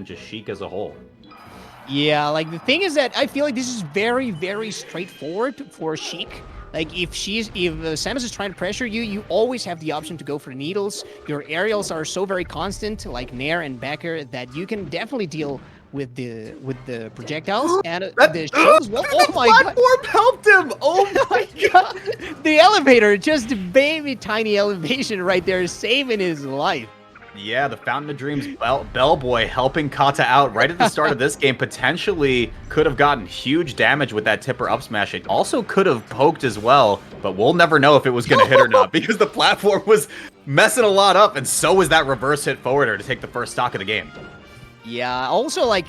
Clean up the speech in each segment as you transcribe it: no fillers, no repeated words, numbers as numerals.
just Sheik as a whole. Yeah, like the thing is that I feel like this is very, very straightforward for Sheik. Like if Samus is trying to pressure you, you always have the option to go for needles. Your aerials are so very constant, like Nair and Becker, that you can definitely deal with the projectiles and the shield as well. Oh my god! The platform helped him! Oh my god! The elevator, just a baby tiny elevation right there, saving his life. Yeah, the Fountain of Dreams Bellboy helping Kata out right at the start of this game potentially could have gotten huge damage with that tipper up smash. It also could have poked as well, but we'll never know if it was going to hit or not because the platform was messing a lot up, and so was that reverse hit forwarder to take the first stock of the game. Yeah, also, like,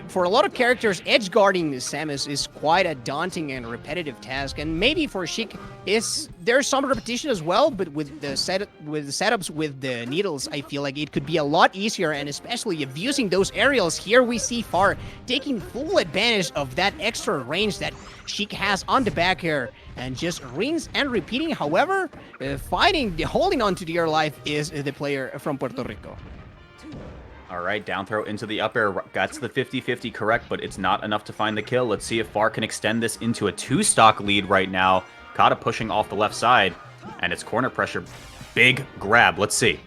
for a lot of characters, edge guarding Samus is quite a daunting and repetitive task, and maybe for Sheik, there's some repetition as well, but with the setups with the needles, I feel like it could be a lot easier, and especially abusing those aerials. Here we see Far taking full advantage of that extra range that Sheik has on the back air, and just rings and repeating. However, holding on to dear life is the player from Puerto Rico. All right, down throw into the up air. That's the 50-50 correct, but it's not enough to find the kill. Let's see if Far can extend this into a 2-stock lead right now. Kata pushing off the left side, and it's corner pressure. Big grab. Let's see.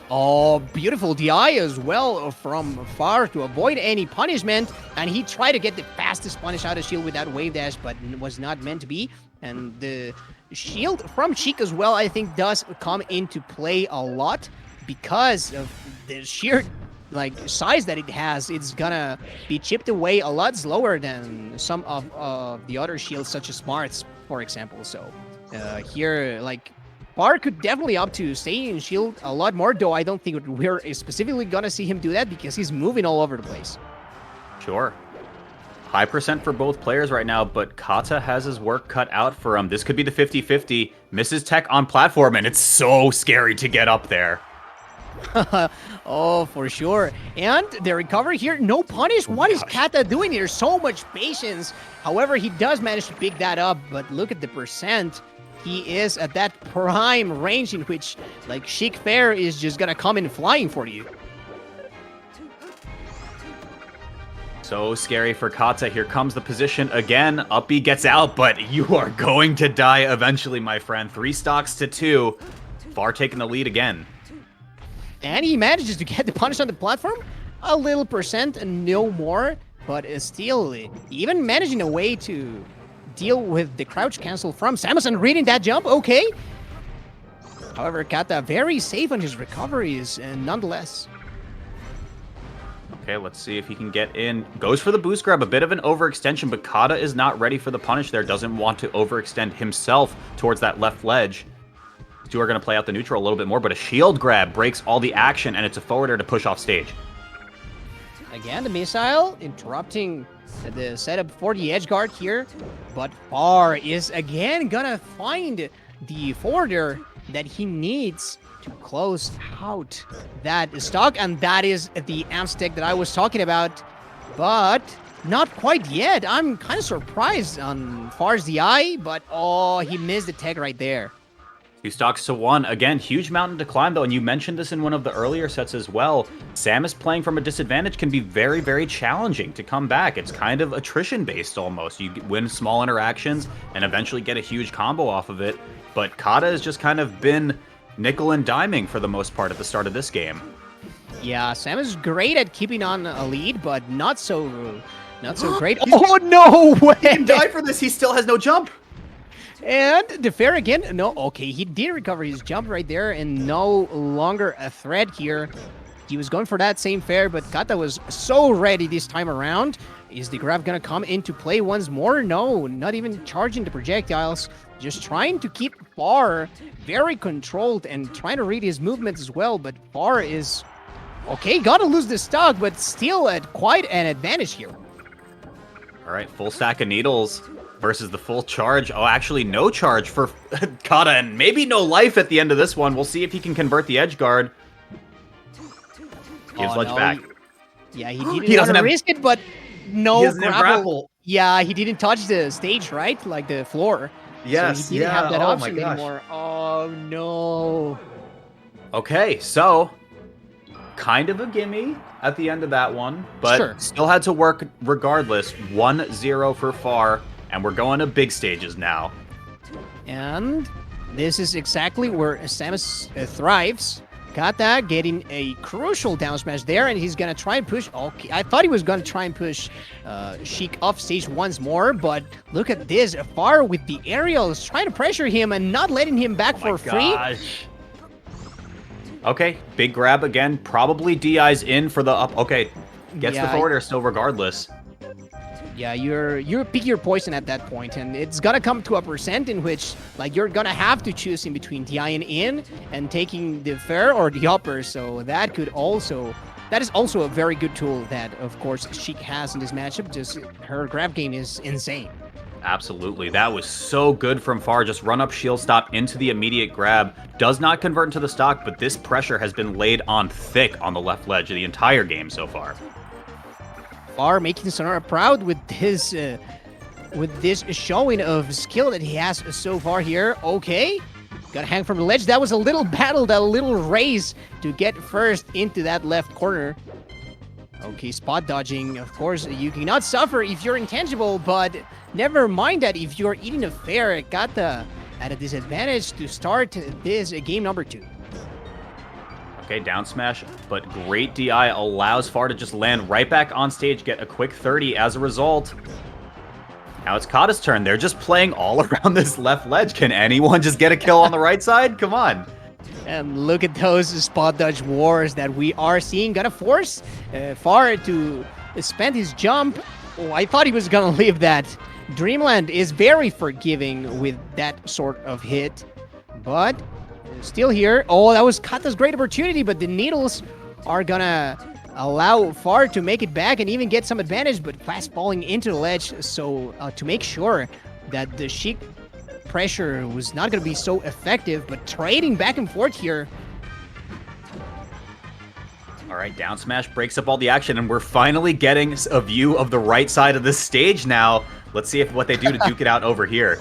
Oh, beautiful DI as well from Far to avoid any punishment, and he tried to get the fastest punish out of shield with that wave dash, but was not meant to be. And the shield from Sheik as well, I think, does come into play a lot because of the sheer size that it has. It's gonna be chipped away a lot slower than some of the other shields, such as Smarts, for example. So here, Far could definitely opt to stay in shield a lot more, though I don't think we're specifically gonna see him do that because he's moving all over the place. Sure. High percent for both players right now, but Kata has his work cut out for him. This could be the 50-50. Misses tech on platform, and it's so scary to get up there. Oh, for sure. And the recovery here, no punish. What is Kata doing here? So much patience. However, he does manage to pick that up, but look at the percent. He is at that prime range in which, Sheik Fair is just gonna come in flying for you. So scary for Kata. Here comes the position again. Up B gets out, but you are going to die eventually, my friend. 3 stocks to 2. Far taking the lead again. And he manages to get the punish on the platform. A little percent and no more, but still, even managing a way to deal with the crouch cancel from Samus and reading that jump, okay. However, Kata very safe on his recoveries, nonetheless. Okay, let's see if he can get in. Goes for the boost grab, a bit of an overextension, but Kata is not ready for the punish there. Doesn't want to overextend himself towards that left ledge. Two are going to play out the neutral a little bit more, but a shield grab breaks all the action, and it's a forwarder to push off stage. Again, the missile interrupting the setup for the edge guard here, but Far is again gonna find the forwarder that he needs to close out that stock, and that is the Amstec that I was talking about, but not quite yet. I'm kind of surprised on Far's DI, but oh, he missed the tech right there. 2 stocks to 1. Again, huge mountain to climb, though, and you mentioned this in one of the earlier sets as well. Samus playing from a disadvantage can be very, very challenging to come back. It's kind of attrition-based almost. You win small interactions and eventually get a huge combo off of it, but Kata has just kind of been nickel and diming for the most part at the start of this game. Yeah, Samus is great at keeping on a lead, but not so great. Oh, no way! He can die for this. He still has no jump. And the fair again. No, okay, he did recover his jump right there and no longer a threat here. He was going for that same fair, but Kata was so ready this time around. Is the grab gonna come into play once more? No, not even charging the projectiles. Just trying to keep Far very controlled and trying to read his movements as well, but Far is... okay, gotta lose the stock, but still at quite an advantage here. All right, full stack of needles versus the full charge. Oh, actually, no charge for Kata, and maybe no life at the end of this one. We'll see if he can convert the edge guard. Gives ledge back. Yeah, he didn't want to risk it, but no grapple. Yeah, he didn't touch the stage, right? Like the floor. Yes, so he didn't have that option anymore. Oh, no. Okay, so kind of a gimme at the end of that one, but Sure. still had to work regardless. 1-0 for Far, and we're going to big stages now. And this is exactly where Samus thrives. Kata getting a crucial down smash there, and he's gonna try and push. Okay, I thought he was gonna try and push Sheik off stage once more, but look at this. Far with the aerials, trying to pressure him and not letting him back for free. Okay, big grab again. Probably DI's in for the up. Okay, gets the forward air still regardless. Yeah, you're picking your poison at that point, and it's gonna come to a percent in which like you're gonna have to choose in between DI and in and taking the fair or the upper. So that is also a very good tool that of course Sheik has in this matchup. Just her grab game is insane. Absolutely. That was so good from Far. Just run up shield stop into the immediate grab. Does not convert into the stock, but this pressure has been laid on thick on the left ledge the entire game so far. Far making Sonora proud with his with this showing of skill that he has so far here. Okay, gotta hang from the ledge. That was a little battle, that little race to get first into that left corner. Okay, spot dodging. Of course, you cannot suffer if you're intangible, but never mind that if you're eating a fair, Kata at a disadvantage to start this game number 2. Okay, down smash, but great DI allows Far to just land right back on stage, get a quick 30 as a result. Now it's Kata's turn. They're just playing all around this left ledge. Can anyone just get a kill on the right side? Come on. And look at those spot dodge wars that we are seeing. Gonna force Far to spend his jump. Oh, I thought he was gonna leave that. Dreamland is very forgiving with that sort of hit, but still here. Oh, that was Kata's great opportunity, but the needles are gonna allow Far to make it back and even get some advantage, but fast falling into the ledge. So to make sure that the Sheik pressure was not gonna be so effective, but trading back and forth here. All right, down smash breaks up all the action, and we're finally getting a view of the right side of this stage now. Let's see what they do to duke it out over here.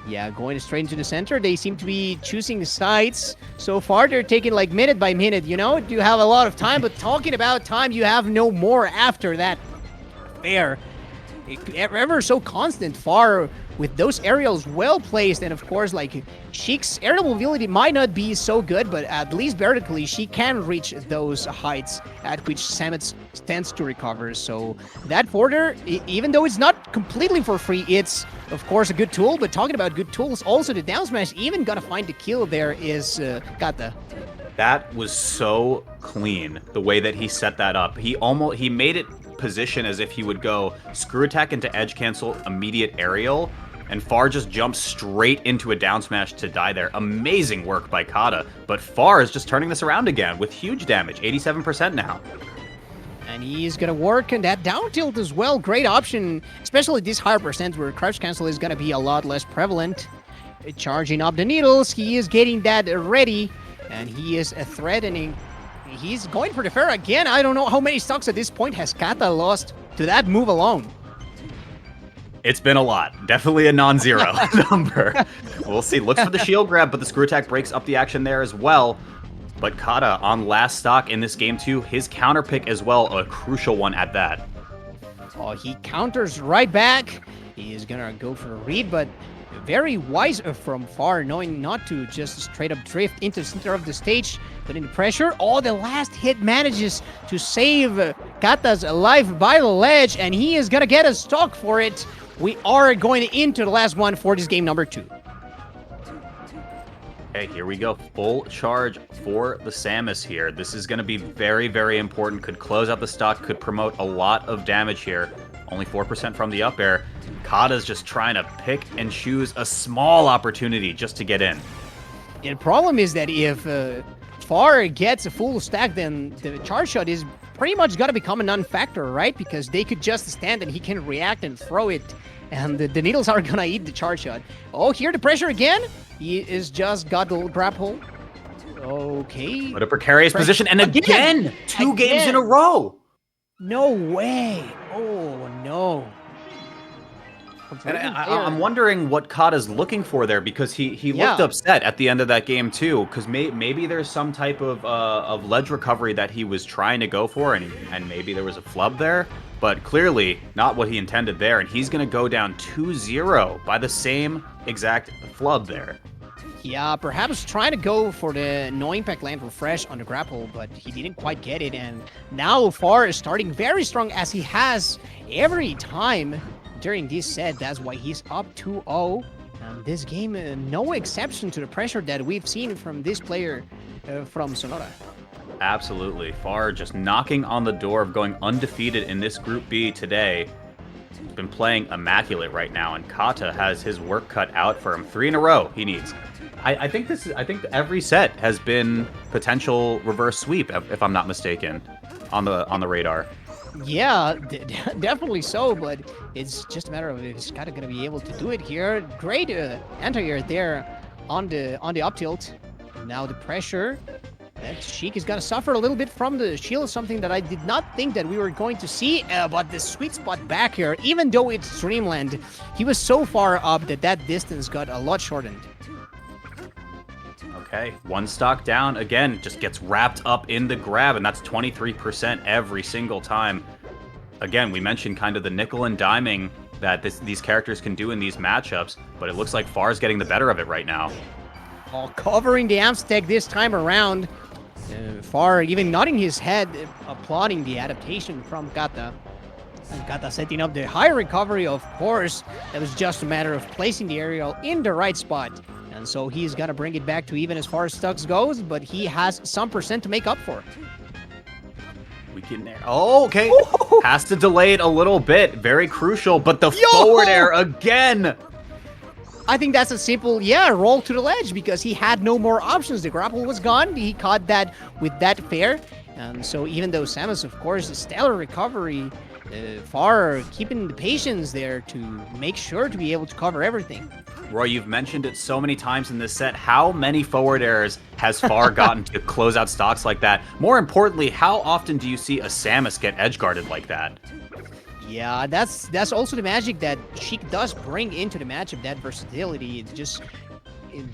Yeah, going straight into the center. They seem to be choosing sides. So far, they're taking like minute by minute, you know? You have a lot of time, but talking about time, you have no more after that. Fair. Ever so constant, Far with those aerials well placed, and of course, like, Sheik's aerial mobility might not be so good, but at least vertically, she can reach those heights at which Samus tends to recover. So that border, even though it's not completely for free, it's, of course, a good tool, but talking about good tools, also the down smash even gonna find the kill there is Kata. That was so clean, the way that he set that up. He made it position as if he would go screw attack into edge cancel, immediate aerial, and Far just jumps straight into a down smash to die there. Amazing work by Kata, but Far is just turning this around again with huge damage, 87% now. And he's gonna work on that down tilt as well. Great option, especially this higher percent where crouch cancel is gonna be a lot less prevalent. Charging up the needles, he is getting that ready, and he is threatening. He's going for the fair again. I don't know how many stocks at this point has Kata lost to that move alone. It's been a lot. Definitely a non-zero number. We'll see. Looks for the shield grab, but the screw attack breaks up the action there as well. But Kata on last stock in this game too. His counter pick as well, a crucial one at that. Oh, he counters right back. He is gonna go for a read, but very wise from Far, knowing not to just straight up drift into the center of the stage, putting the pressure. Oh, the last hit manages to save Kata's life by the ledge, and he is gonna get a stock for it. We are going into the last one for this game number 2. Okay, here we go. Full charge for the Samus here. This is going to be very, very important. Could close out the stock, could promote a lot of damage here. Only 4% from the up air. Kata's just trying to pick and choose a small opportunity just to get in. The problem is that if Far gets a full stack, then the charge shot is pretty much got to become a non-factor, right? Because they could just stand and he can react and throw it, and the needles are gonna eat the charge shot. Oh, here the pressure again. He is just got the little grab hold. Okay. What a precarious position, and again, two games in a row. No way. Oh, no. And I'm wondering what Kata's looking for there, because he looked upset at the end of that game too. Because maybe there's some type of ledge recovery that he was trying to go for, and maybe there was a flub there. But clearly not what he intended there, and he's going to go down 2-0 by the same exact flub there. Yeah, perhaps trying to go for the no impact land refresh on the grapple, but he didn't quite get it. And now Far is starting very strong, as he has every time during this set. That's why he's up 2-0. And this game, no exception to the pressure that we've seen from this player from Sonora. Absolutely. Far just knocking on the door of going undefeated in this Group B today. He's been playing immaculate right now, and Kata has his work cut out for him. 3 in a row he needs. I think every set has been potential reverse sweep, if I'm not mistaken, on the radar. Yeah, definitely so, but it's just a matter of if he's kind of going to be able to do it here. Great anti-air there on the up tilt. Now the pressure. That Sheik is going to suffer a little bit from the shield, something that I did not think that we were going to see, but the sweet spot back here, even though it's Dreamland, he was so far up that distance got a lot shortened. Okay, one stock down, again, just gets wrapped up in the grab, and that's 23% every single time. Again, we mentioned kind of the nickel and diming that these characters can do in these matchups, but it looks like Far's getting the better of it right now. Oh, covering the Amstec this time around. Far even nodding his head, applauding the adaptation from Kata. And Kata setting up the high recovery, of course. That was just a matter of placing the aerial in the right spot. And so he's going to bring it back to even as far as Stux goes, but he has some percent to make up for. We can... Oh, okay. Has to delay it a little bit. Very crucial, but the forward air again. I think that's a simple, roll to the ledge, because he had no more options. The grapple was gone. He caught that with that fair. And so even though Samus, of course, stellar recovery, Far keeping the patience there to make sure to be able to cover everything. Roy, you've mentioned it so many times in this set. How many forward airs has Far gotten to close out stocks like that? More importantly, how often do you see a Samus get edge guarded like that? Yeah, that's also the magic that Sheik does bring into the matchup, that versatility. It's just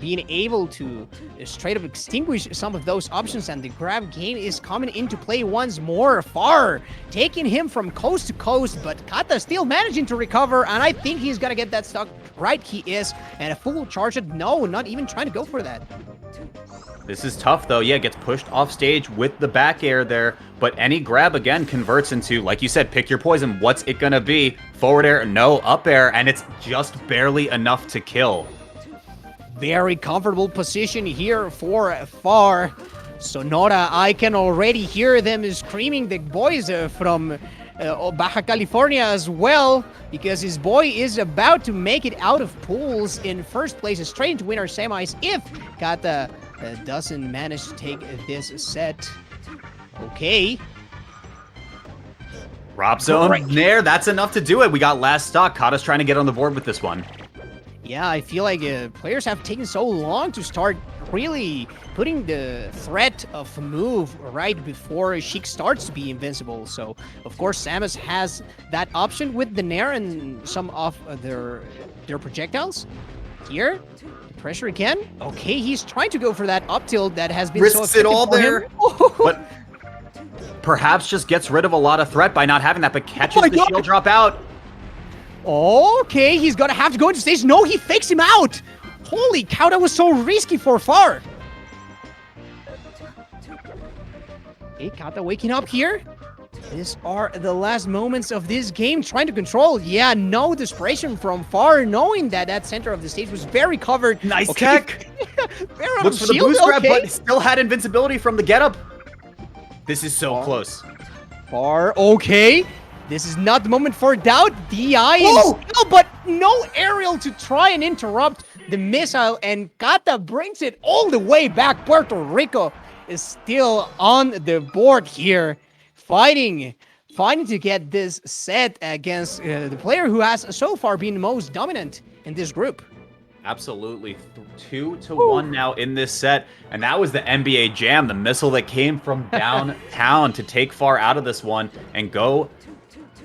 being able to straight up extinguish some of those options, and the grab game is coming into play once more. Far taking him from coast to coast, but Kata still managing to recover, and I think he's gonna get that stock. Right, he is, and a full charge it. No, not even trying to go for that. This is tough, though. Yeah, gets pushed off stage with the back air there, but any grab, again, converts into, like you said, pick your poison. What's it gonna be? Forward air, no, up air, and it's just barely enough to kill. Very comfortable position here for Far. Sonora, I can already hear them screaming, the boys from Baja California as well, because his boy is about to make it out of pools in first place, straight into winner semis if Kata doesn't manage to take this set. Okay. Drop zone there, that's enough to do it. We got last stock. Kata's trying to get on the board with this one. Yeah, I feel like players have taken so long to start really putting the threat of move right before Sheik starts to be invincible. So, of course, Samus has that option with the Nair and some of their projectiles. Here, the pressure again. Okay, he's trying to go for that up tilt that has been so effective it all for there, him. But perhaps just gets rid of a lot of threat by not having that, but catches the shield drop out. Okay, he's gonna have to go into stage. No, he fakes him out. Holy cow, that was so risky for Far. Okay, Kata waking up here. These are the last moments of this game, trying to control. Yeah, no desperation from Far, knowing that that center of the stage was very covered. Nice tech. Looks for the boost grab, but still had invincibility from the getup. This is so close. Far, okay. This is not the moment for doubt. DI is still, but no aerial to try and interrupt the missile, and Kata brings it all the way back. Puerto Rico is still on the board here, fighting to get this set against the player who has so far been most dominant in this group. Absolutely. 2-1 now in this set. And that was the NBA Jam, the missile that came from downtown to take Far out of this one and go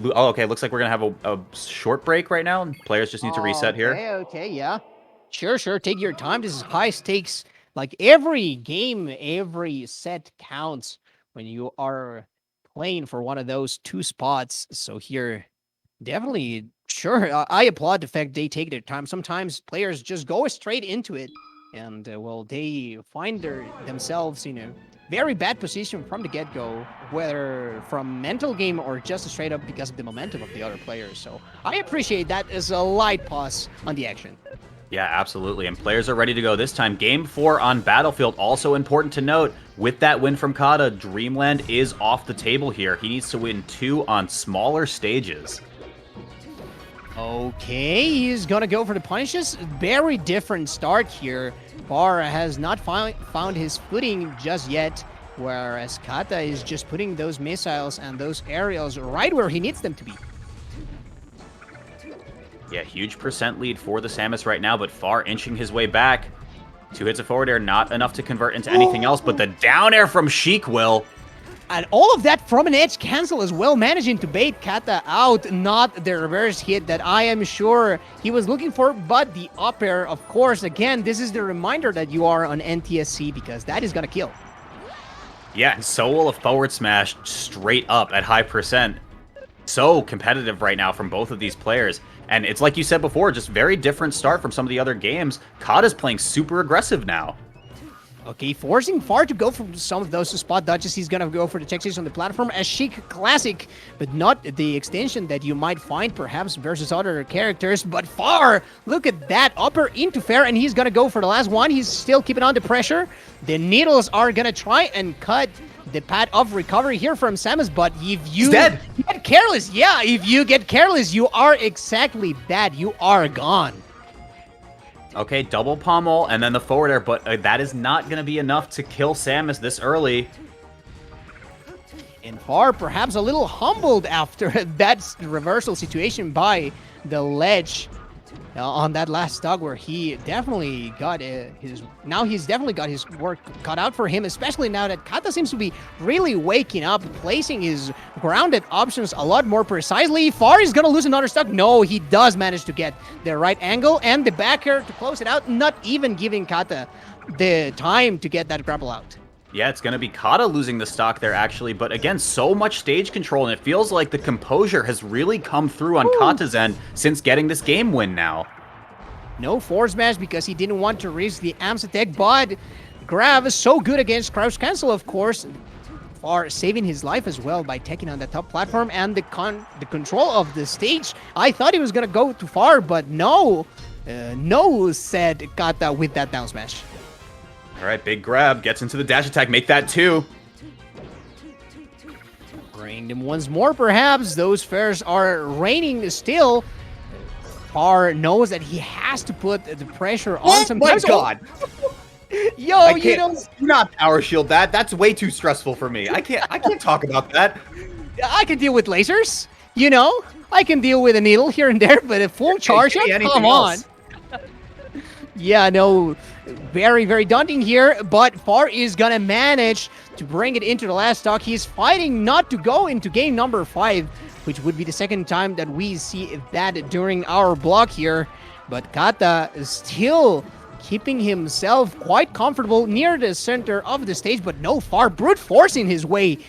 Oh, okay. Looks like we're going to have a short break right now. Players just need to reset here. Okay, yeah. Sure, sure. Take your time. This is high stakes. Like every game, every set counts when you are playing for one of those two spots. So here, definitely, sure. I applaud the fact they take their time. Sometimes players just go straight into it, and well, they find themselves in a very bad position from the get go, whether from mental game or just straight up because of the momentum of the other players. So I appreciate that as a light pause on the action. Yeah, absolutely. And players are ready to go this time. Game 4 on Battlefield. Also important to note, with that win from Kata, Dreamland is off the table here. He needs to win 2 on smaller stages. Okay, he's gonna go for the punishes. Very different start here. Bar has not found his footing just yet, whereas Kata is just putting those missiles and those aerials right where he needs them to be. Yeah, huge percent lead for the Samus right now, but Far inching his way back. 2 hits of forward air, not enough to convert into anything else, but the down air from Sheik will. And all of that from an edge cancel as well, managing to bait Kata out, not the reverse hit that I am sure he was looking for, but the up air, of course. Again, this is the reminder that you are on NTSC because that is gonna kill. Yeah, and so will a forward smash straight up at high percent. So competitive right now from both of these players. And it's like you said before, just very different start from some of the other games. Kata's playing super aggressive now. Okay, forcing Far to go for some of those spot dodges. He's gonna go for the check on the platform as Sheik classic, but not the extension that you might find perhaps versus other characters. But Far, look at that upper into fair, and he's gonna go for the last one. He's still keeping on the pressure. The needles are gonna try and cut the path of recovery here from Samus, but if you dead. Get careless, yeah, if you get careless, you are exactly that. You are gone. Okay, double pommel and then the forward air, but that is not going to be enough to kill Samus this early. And Far perhaps a little humbled after that reversal situation by the ledge on that last stock where he definitely got he's definitely got his work cut out for him, especially now that Kata seems to be really waking up, placing his grounded options a lot more precisely. Far is gonna lose another stock. No, he does manage to get the right angle and the back air to close it out, not even giving Kata the time to get that grapple out. Yeah, it's going to be Kata losing the stock there, actually. But again, so much stage control, and it feels like the composure has really come through on Kata's end since getting this game win now. No force smash because he didn't want to risk the AMS attack, but Grav is so good against crouch cancel, of course. Far saving his life as well by taking on the top platform and the control of the stage. I thought he was going to go too far, but no. No, said Kata with that down smash. All right, big grab, gets into the dash attack, make that 2. Bring them once more, perhaps. Those fares are raining still. Far knows that he has to put the pressure on some. Oh my god! Yo, you don't. Do not power shield that. That's way too stressful for me. I can't talk about that. I can deal with lasers. You know, I can deal with a needle here and there, but a full charge up. Come on. Yeah, no, very, very daunting here, but Far is gonna manage to bring it into the last stock. He's fighting not to go into game number 5, which would be the second time that we see that during our block here. But Kata is still keeping himself quite comfortable near the center of the stage, but no, Far brute forcing his way,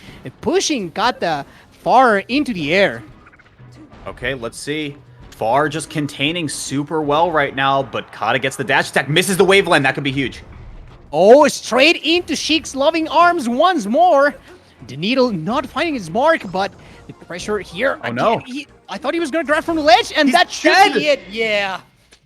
pushing Kata far into the air. Okay, let's see. Far just containing super well right now, but Kata gets the dash attack, misses the waveland. That could be huge. Oh, straight into Sheik's loving arms once more. The needle not finding its mark, but the pressure here. Oh, no. I thought he was going to grab from the ledge, and that should be it. Yeah,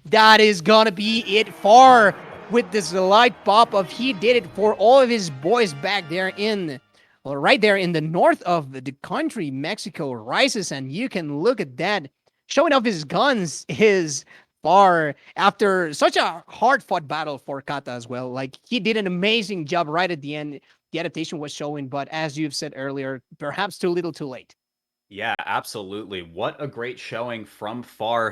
that is going to be it. Far with this light pop of he did it for all of his boys back there in, well, right there in the north of the country. Mexico rises, and you can look at that. Showing off his guns is Far after such a hard-fought battle for Kata as well. Like, he did an amazing job right at the end. The adaptation was showing, but as you've said earlier, perhaps too little too late. Yeah, absolutely. What a great showing from Far.